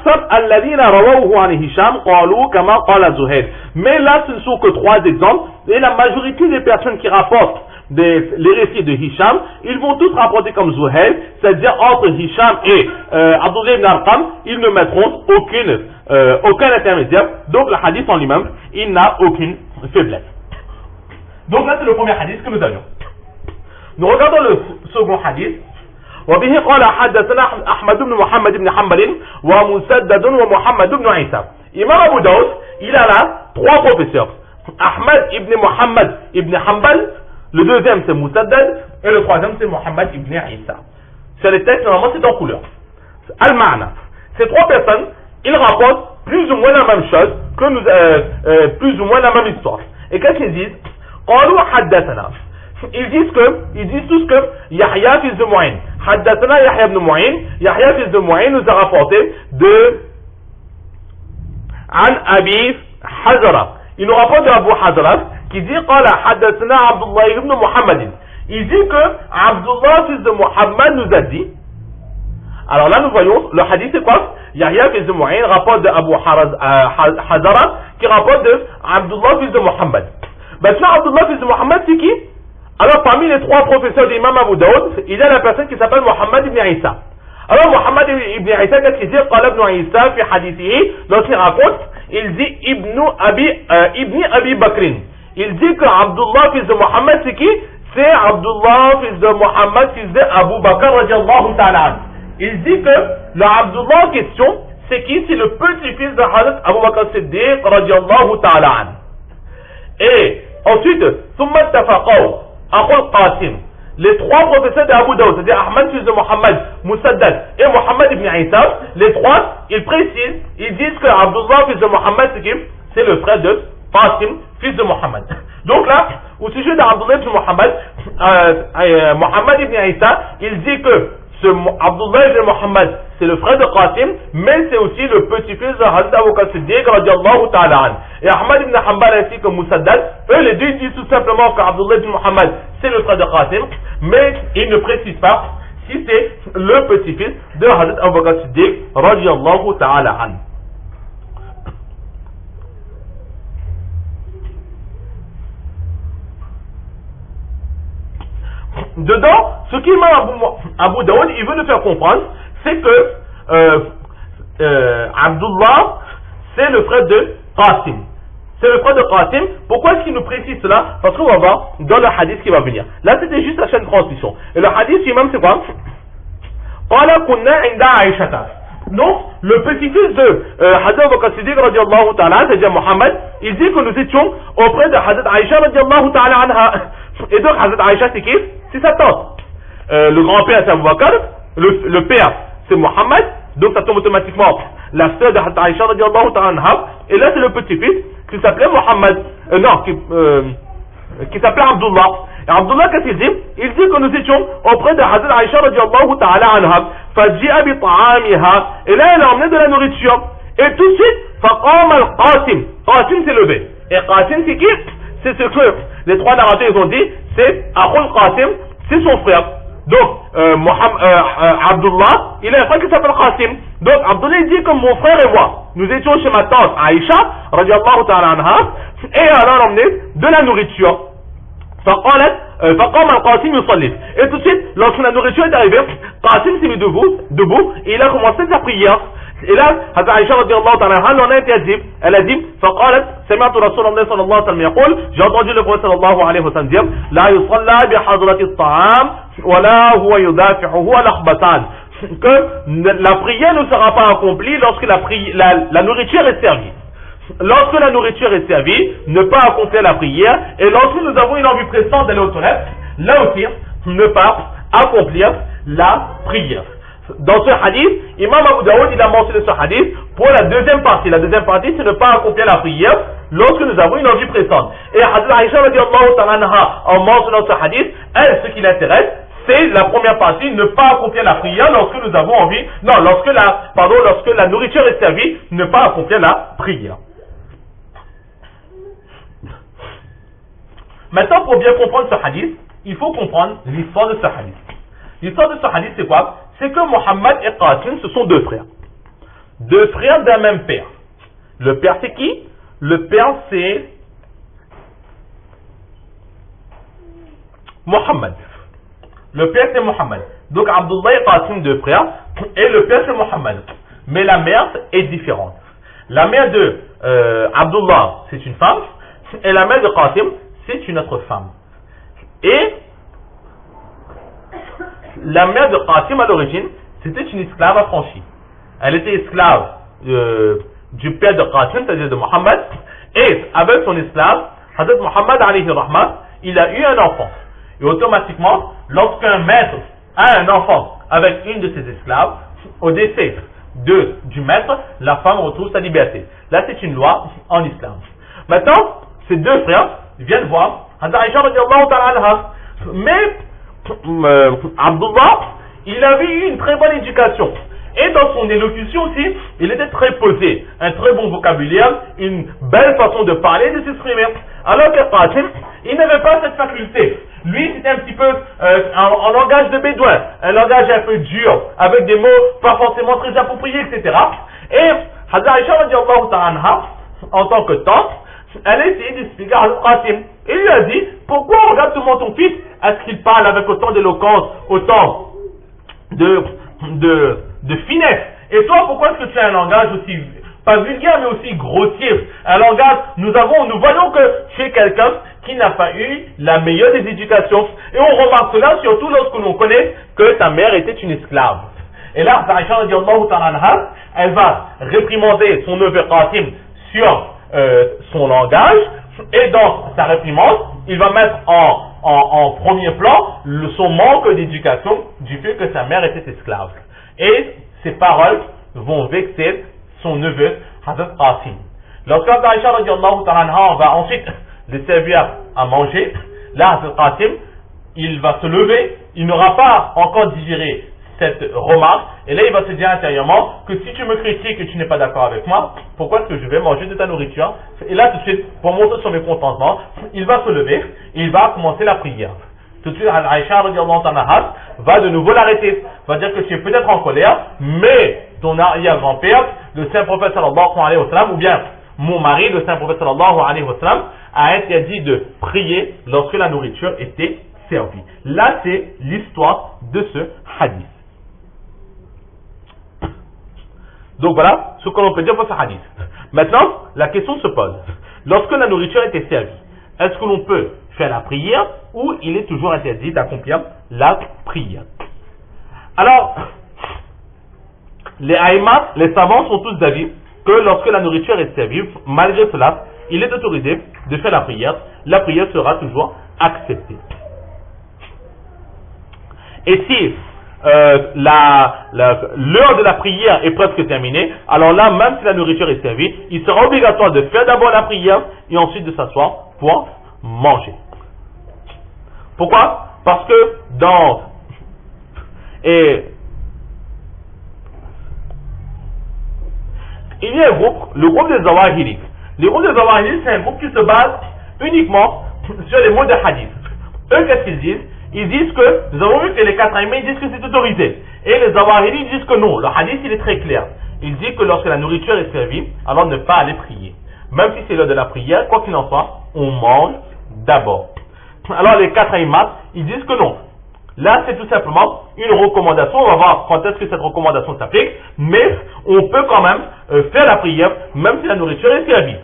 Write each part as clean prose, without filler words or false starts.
أكثر الذين رووه عن هشام قالوا كما قال زهير. Mais là, ce ne sont que 3 exemples. Et la majorité des personnes qui rapportent les récits de Hisham, ils vont tous rapporter comme Zuhair, c'est-à-dire entre Hisham et Abdullah ibn Arqam, ils ne mettront aucun intermédiaire. Donc le hadith en lui-même, il n'a aucune faiblesse. Donc là, c'est le premier hadith que nous avions. Nous regardons le second hadith. وبه قال حدثنا أحمد بن محمد بن حنبل ومسدد ومحمد بن عيسى. Imam Abu Daoud, il a là 3 professeurs. Ahmad ibn Muhammad ibn Hanbal, le deuxième c'est Musaddad, et le troisième c'est Muhammad ibn Isa. Sur les textes, normalement c'est en couleur. Al-Ma'na. Ces 3 personnes, ils rapportent plus ou moins la même chose, plus ou moins la même histoire. Et qu'est-ce qu'ils disent? قالوا حدثنا. Ils disent tous que Yahya fils de Mu'in. Haddathana Yahya ibn Mu'in. Yahya fils de Mu'in nous a rapporté de An Abi Hazara. Il nous rapporte de Abu Hazara qui dit قال حدثنا Abdullah ibn Muhammad. Il dit que Abdullah fils de Muhammad nous a dit. Alors là nous voyons le hadith c'est quoi? Yahya fils de Mu'in rapporte de Abu Hazara qui rapporte de Abdullah fils de Muhammad. Maintenant Abdullah fils de Muhammad c'est qui? Alors parmi les 3 professeurs d'Imam Abu Daoud, il y a la personne qui s'appelle Muhammad ibn Isa. Alors Muhammad ibn Isa, qu'est-ce qu'il dit? قال ابن عيسى في حديثه, lorsqu'il raconte, il dit ibn Abi Bakrin. Il dit que Abdullah fils de Muhammad c'est qui? C'est Abdullah fils de Muhammad fils de Abu Bakr radiallahu ta'ala. Il dit que le Abdullah en question, c'est qui? C'est le petit-fils de Hazrat Abu Bakr Siddiq radiallahu ta'ala. Et ensuite, ثم اتفقوا Akhul Qasim, les 3 professeurs d'Abu Daoud, c'est-à-dire Ahmad fils de Muhammad, Musaddad et Muhammad ibn Isa, les 3, ils précisent, ils disent que Abdullah fils de Muhammad, c'est le frère de Qasim fils de Muhammad. Donc là, au sujet d'Abdullah ibn Muhammad, Muhammad ibn Isa, il dit que Abdullah ibn Muhammad, c'est le frère de Qasim, mais c'est aussi le petit-fils de Hazrat Abu Bakr Siddiq radiallahu ta'ala an. Et Ahmad ibn Hanbal ainsi que Musaddad, eux les deux disent tout simplement qu'Abdullah ibn Muhammad c'est le frère de Qasim, mais ils ne précisent pas si c'est le petit-fils de Hazrat Abu Bakr Siddiq radiallahu ta'ala an. Dedans, ce qu'Imam Abu Daoud il veut nous faire comprendre, c'est que Abdullah, c'est le frère de Qasim. C'est le frère de Qasim. Pourquoi est-ce qu'il nous précise cela? Parce qu'on va voir dans le hadith qui va venir. Là, c'était juste la chaîne de transmission. Et le hadith lui-même, c'est quoi? Donc, le petit-fils de Hazrat Abu Bakr Siddiq radiallahu ta'ala, c'est-à-dire Muhammad, il dit que nous étions auprès de Hazrat Aïcha radiallahu ta'ala anha. Et donc, Hazrat Aïcha, c'est qui? C'est sa tante. Le grand-père, c'est Abu Bakr. Le père, c'est Muhammad. Donc, ça tombe automatiquement la sœur de Hazrat Aïcha radiallahu ta'ala anha. Et là, c'est le petit-fils qui s'appelait Muhammad. Qui s'appelait Abdullah. Et Abdullah, qu'est-ce qu'il dit? Il dit que nous étions auprès de Hazrat Aïcha radiallahu ta'ala anha. Fajji'a bi ta'amiha. Et là, elle a emmené de la nourriture. Et tout de suite, faqam al-Qasim. Qasim s'est levé. Et Qasim, c'est qui? C'est ce que les 3 narrateurs ils ont dit, c'est Akhul Qasim, c'est son frère. Donc, Abdullah, il a un frère qui s'appelle Qasim. Donc, Abdullah dit que mon frère et moi, nous étions chez ma tante Aïcha, radiallahu ta'ala anha, et elle a emmené de la nourriture. فقام القاسم يصلي. Et tout de suite, lorsque la nourriture est arrivée, Qasim s'est mis debout, et il a commencé sa prière. Et là, Hazrat Aïcha radiallahu ta'ala anha, on a interdit. Elle a dit, فقالت سمعت رسول الله صلى الله عليه وسلم يقول, j'ai entendu le prophète صلى الله عليه وسلم dire, لا يصلى بحضرة الطعام ولا هو يدافعه الأخبثان. Que la prière ne sera pas accomplie lorsque la nourriture est servie. Lorsque la nourriture est servie, ne pas accomplir la prière, et lorsque nous avons une envie pressante d'aller aux toilettes, là aussi, ne pas accomplir la prière. Dans ce hadith, Imam Abu Daoud il a mentionné ce hadith pour la deuxième partie. La deuxième partie, c'est ne pas accomplir la prière lorsque nous avons une envie pressante. Et Hazrat Aïcha radiallahu ta'ala anha, en mentionnant ce hadith, elle, ce qui l'intéresse, c'est la première partie, ne pas accomplir la prière lorsque nous avons envie, non, lorsque la nourriture est servie, ne pas accomplir la prière. Maintenant, pour bien comprendre ce hadith, il faut comprendre l'histoire de ce hadith. L'histoire de ce hadith, c'est quoi? C'est que Muhammad et Qasim, ce sont 2 frères. deux frères d'un même père. Le père c'est qui? Le père c'est Mohammed. Le père c'est Mohammed. Donc Abdullah et Qasim deux frères et le père c'est Mohammed. Mais la mère est différente. La mère de Abdullah c'est une femme et la mère de Qasim c'est une autre femme. Et la mère de Qasim à l'origine c'était une esclave affranchie. Elle était esclave du père de Qasim, c'est-à-dire de Mohammed, et avec son esclave, Hazrat Mohammed alayhi rahma, il a eu un enfant. Et automatiquement, lorsqu'un maître a un enfant avec une de ses esclaves, au décès du maître, la femme retrouve sa liberté. Là, c'est une loi en islam. Maintenant, ces deux frères viennent voir Hazrat Aïcha radiallahu ta'ala anha. Mais Abdullah, il avait eu une très bonne éducation. Et dans son élocution aussi, il était très posé, un très bon vocabulaire, une belle façon de parler et de s'exprimer. Alors que Qasim, il n'avait pas cette faculté. Lui, c'était un petit peu en langage de bédouin, un langage un peu dur, avec des mots pas forcément très appropriés, etc. Et Hazrat Aïcha radiallahu ta'ala, en tant que tante, elle a essayé d'expliquer à Qasim. Et lui a dit, pourquoi regarde-moi ton fils, est-ce qu'il parle avec autant d'éloquence, autant de finesse. Et toi, pourquoi est-ce que tu as un langage aussi, pas vulgaire, mais aussi grossier? Un langage, nous voyons que tu es quelqu'un qui n'a pas eu la meilleure des éducations. Et on remarque cela surtout lorsque l'on connaît que ta mère était une esclave. Et là, Aïcha radiallahu ta'ala anha, elle va réprimander son neveu Qasim sur son langage, et dans sa réprimande, il va mettre en premier plan son manque d'éducation du fait que sa mère était esclave. Et ces paroles vont vexer son neveu, Hazrat Qasim. Lorsque Aïcha radiallahu ta'ala anha va ensuite le servir à manger, là, Hazrat Qasim, il va se lever, il n'aura pas encore digéré cette remarque, et là il va se dire intérieurement que si tu me critiques et tu n'es pas d'accord avec moi, pourquoi est-ce que je vais manger de ta nourriture? Et là tout de suite, pour montrer son mécontentement, il va se lever et il va commencer la prière. Tout de suite, Aïcha radiallahu anha va de nouveau l'arrêter, va dire que tu es peut-être en colère, mais ton arrière-grand-père, le saint prophète sallallahu alayhi wa sallam, ou bien mon mari, le saint prophète sallallahu alayhi wa sallam, a interdit de prier lorsque la nourriture était servie. Là c'est l'histoire de ce hadith. Donc voilà ce que l'on peut dire pour ce hadith. Maintenant, la question se pose. Lorsque la nourriture était servie, est-ce que l'on peut faire la prière ou il est toujours interdit d'accomplir la prière? Alors, les aïmas, les savants sont tous d'avis que lorsque la nourriture est servie, malgré cela, il est autorisé de faire la prière sera toujours acceptée. Et si l'heure de la prière est presque terminée, alors là, même si la nourriture est servie, il sera obligatoire de faire d'abord la prière et ensuite de s'asseoir pour manger. Pourquoi? Parce que il y a un groupe, le groupe des Zawahiri. Le groupe des Zawahiri, c'est un groupe qui se base uniquement sur les mots de hadith. Eux, qu'est-ce qu'ils disent? Ils disent que, nous avons vu que les quatre aïmés disent que c'est autorisé. Et les Zawahiri disent que non. Le hadith, il est très clair. Il dit que lorsque la nourriture est servie, alors ne pas aller prier. Même si c'est l'heure de la prière, quoi qu'il en soit, on mange d'abord. Alors les quatre aïmats, ils disent que non. Là, c'est tout simplement une recommandation. On va voir quand est-ce que cette recommandation s'applique. Mais on peut quand même faire la prière, même si la nourriture est servie.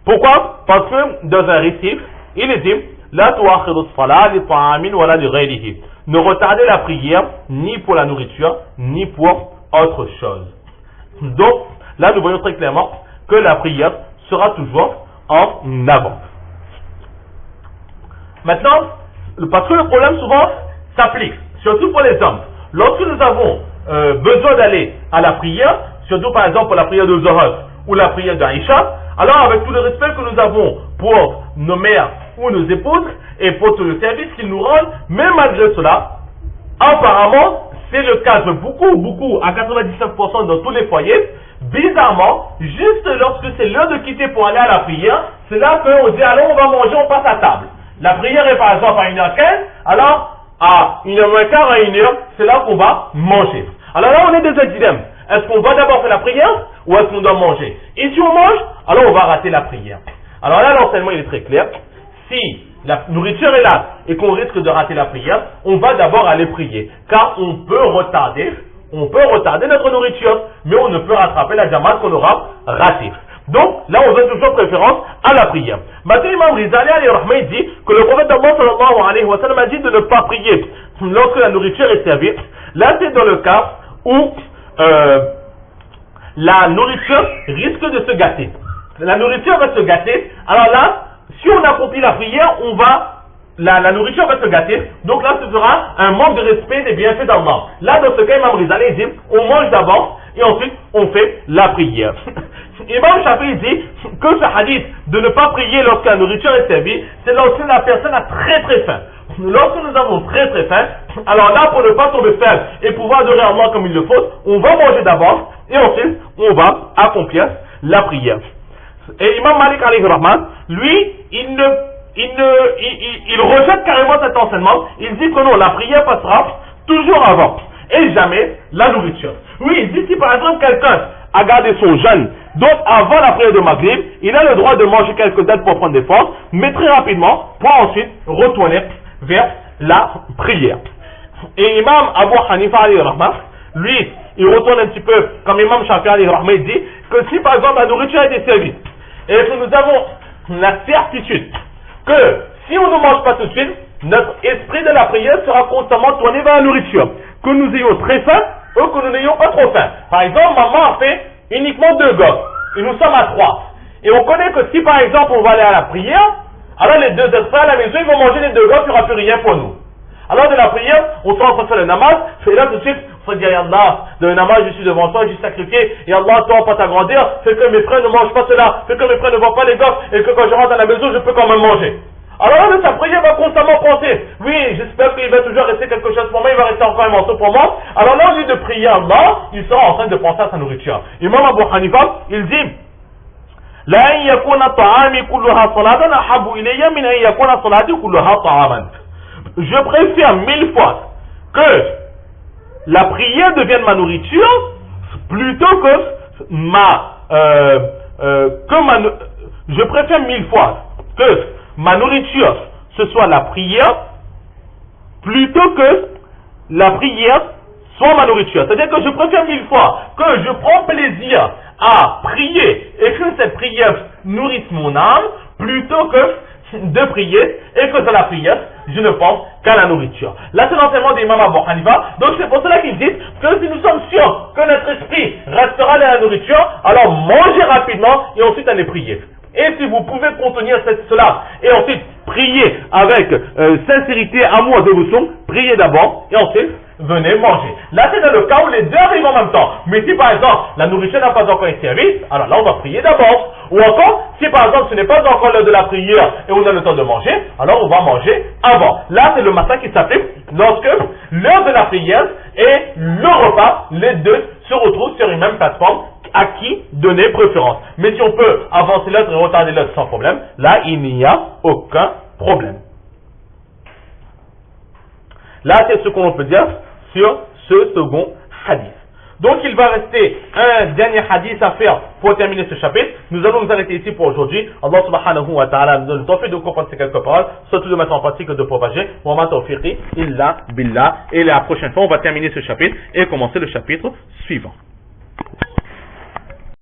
Pourquoi? Parce que dans un récit, il est dit la tu'akhiru as-salat li ta'amin wala li ghayrihi. Ne retardez la prière ni pour la nourriture ni pour autre chose. Donc là nous voyons très clairement que la prière sera toujours en avant. Maintenant, parce que le problème souvent s'applique, surtout pour les hommes. Lorsque nous avons besoin d'aller à la prière, surtout par exemple pour la prière de Zohar ou la prière d'Aïcha, alors avec tout le respect que nous avons pour nos mères ou nos épouses et pour tout le service qu'ils nous rendent, mais malgré cela, apparemment, c'est le cas de beaucoup, à 99% dans tous les foyers, bizarrement, juste lorsque c'est l'heure de quitter pour aller à la prière, c'est là qu'on dit, allons, on va manger, on passe à table. La prière est par exemple à 1h15, alors à 1h15 à 1h, c'est là qu'on va manger. Alors là, on est dans un dilemme. Est-ce qu'on va d'abord faire la prière ou est-ce qu'on doit manger? Et si on mange, alors on va rater la prière. Alors là, l'enseignement il est très clair. Si la nourriture est là et qu'on risque de rater la prière, on va d'abord aller prier. Car on peut retarder notre nourriture, mais on ne peut rattraper la jamaat qu'on aura ratée. Donc, là, on donne toujours préférence à la prière. Maintenant, Imam Rizali alayhi rahma dit que le prophète d'Allah sallallahu alayhi wa sallam a dit de ne pas prier lorsque la nourriture est servie. Là, c'est dans le cas où la nourriture risque de se gâter. La nourriture va se gâter. Alors là, si on accomplit la prière, la nourriture va se gâter. Donc là, ce sera un manque de respect des bienfaits d'Allah. Là, dans ce cas, Imam Rizali dit, on mange d'abord et ensuite on fait la prière. Imam Shafi'i dit que ce hadith de ne pas prier lorsque la nourriture est servie, c'est lorsque la personne a très très faim. Lorsque nous avons très très faim, alors là, pour ne pas tomber faible et pouvoir adorer Allah comme il le faut, on va manger d'abord et ensuite on va accomplir la prière. Et Imam Malik alayhi rahman, lui, il rejette carrément cet enseignement. Il dit que non, la prière passera toujours avant et jamais la nourriture. Oui, il dit si par exemple quelqu'un a gardé son jeûne, donc avant la prière de Maghrib, il a le droit de manger quelques dates pour prendre des forces, mais très rapidement pour ensuite retourner vers la prière. Et Imam Abu Hanifa alayhi rahman, lui, il retourne un petit peu comme Imam Shafi'i alayhi rahman, il dit que si par exemple la nourriture a été servie et que nous avons la certitude que si on ne mange pas tout de suite, notre esprit de la prière sera constamment tourné vers la nourriture. Que nous ayons très faim ou que nous n'ayons pas trop faim. Par exemple, maman a fait uniquement 2 gosses et nous sommes à 3. Et on connaît que si par exemple on va aller à la prière, alors les 2 esprits à la maison, ils vont manger les 2 gosses, il n'y aura plus rien pour nous. Alors de la prière, on sera en train de faire le namaz, et là tout de suite, on se dit, Ya Allah, de le namaz, je suis devant toi, je suis sacrifié, et Allah, toi, pas t'agrandir, fais que mes frères ne mangent pas cela, fais que mes frères ne voient pas les gosses, et que quand je rentre à la maison, je peux quand même manger. Alors là, sa prière va constamment penser, oui, j'espère qu'il va toujours rester quelque chose pour moi, il va rester encore un morceau pour moi. Alors là, au lieu de prier Allah, il sera en train de penser à sa nourriture. Imam Abu Hanifa, il dit, La an yakuna ta'ami kulluha salatan ahabbu ilayya min an yakuna salati kulluha ta'aman. Je préfère 1000 fois que la prière devienne ma nourriture plutôt que je préfère 1000 fois que ma nourriture ce soit la prière plutôt que la prière soit ma nourriture. C'est-à-dire que je préfère 1000 fois que je prends plaisir à prier et que cette prière nourrisse mon âme plutôt que de prier et que de la prière je ne pense qu'à la nourriture. Là c'est l'enseignement d'Imam Abu Hanifa. Donc c'est pour cela qu'ils disent que si nous sommes sûrs que notre esprit restera dans la nourriture, alors mangez rapidement et ensuite allez prier. Et si vous pouvez contenir cela et ensuite prier avec sincérité, amour, dévotion, priez d'abord et ensuite venez manger. Là c'est dans le cas où les deux arrivent en même temps. Mais si par exemple la nourriture n'a pas encore été servie, alors là on va prier d'abord. Ou encore, si par exemple ce n'est pas encore l'heure de la prière et on a le temps de manger, alors on va manger avant. Là c'est le matin qui s'applique lorsque l'heure de la prière et le repas, les deux se retrouvent sur une même plateforme. À qui donner préférence. Mais si on peut avancer l'autre et retarder l'autre sans problème, là il n'y a aucun problème. Là c'est ce qu'on peut dire sur ce second hadith. Donc il va rester un dernier hadith à faire pour terminer ce chapitre. Nous allons nous arrêter ici pour aujourd'hui. Allah subhanahu wa ta'ala nous donne le tawfiq de comprendre ces quelques paroles, surtout de mettre en pratique et de propager. Wa ma tawfiqi illa billah. Et la prochaine fois on va terminer ce chapitre et commencer le chapitre suivant.